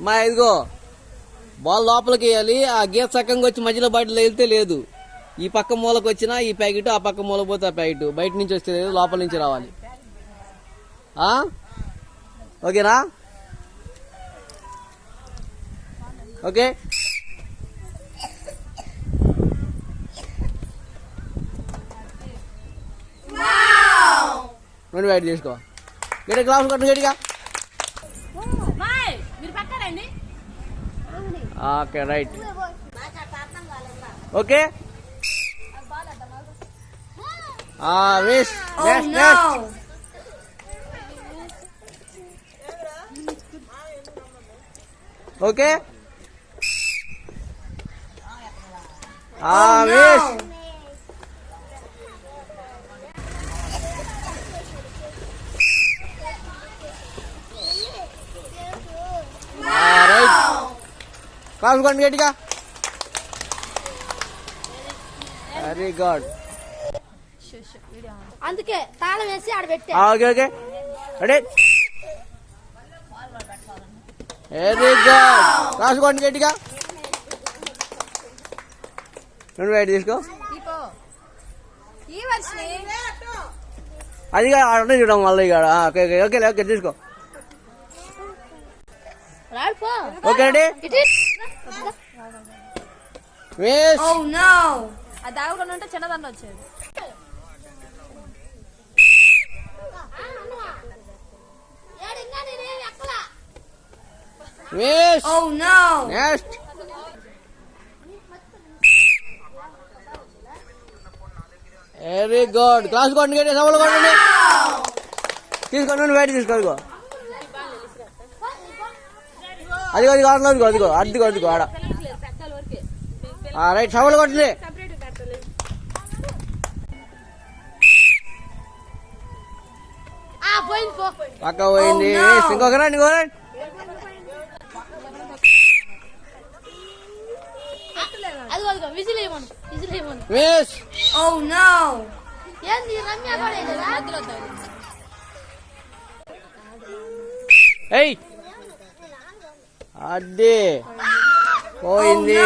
మా ఇదిగో బాల్ లోపలికి వేయాలి. ఆ గీత చక్కగా వచ్చి మధ్యలో బయటలో వెళ్తే లేదు. ఈ పక్క మూలకు వచ్చినా ఈ ప్యాకెట్, ఆ పక్క మూల పోతే ఆ ప్యాకెట్. బయట నుంచి వస్తే లేదు, లోపల నుంచి రావాలి. ఓకేనా? ఓకే. రెండు బయట తీసుకో. గట్టిగా గ్లాస్ కొట్టు గట్టిగా. Okay right. Okay waste next next. Okay waste. Right. కాసుకోండి గట్టిగా. Very good. అందుకే తాళం వేసి ఆడ పెట్టి. Okay okay ready. Very good. కాసుకోండి గట్టిగా. రెండు బయట తీసుకో. అది అర్థం చూడడం మళ్ళీ ఇక్కడ. ఓకే ఓకే ఓకే ఓకే తీసుకో. Okay ready. వేస్ట్. అది దాగకుండా ఉంటే చిన్నదాన్ని వచ్చేది. Waste. Next. Very good. Claps కొట్టండి గట్టి. సవాళ్ళు కొట్టండి. తీసుకోండి బయట తీసుకో. అదిగో అదిగో అది కాదు. అదిగో అదిగో అదిగో అదిగో ఆడ. రైట్. సవాళ్ళు కొట్టండి. పక్క పోయింది. ఇంకొకరా ఇంకొకరండి. వేస్ట్. ఏయ్ అది పోయింది.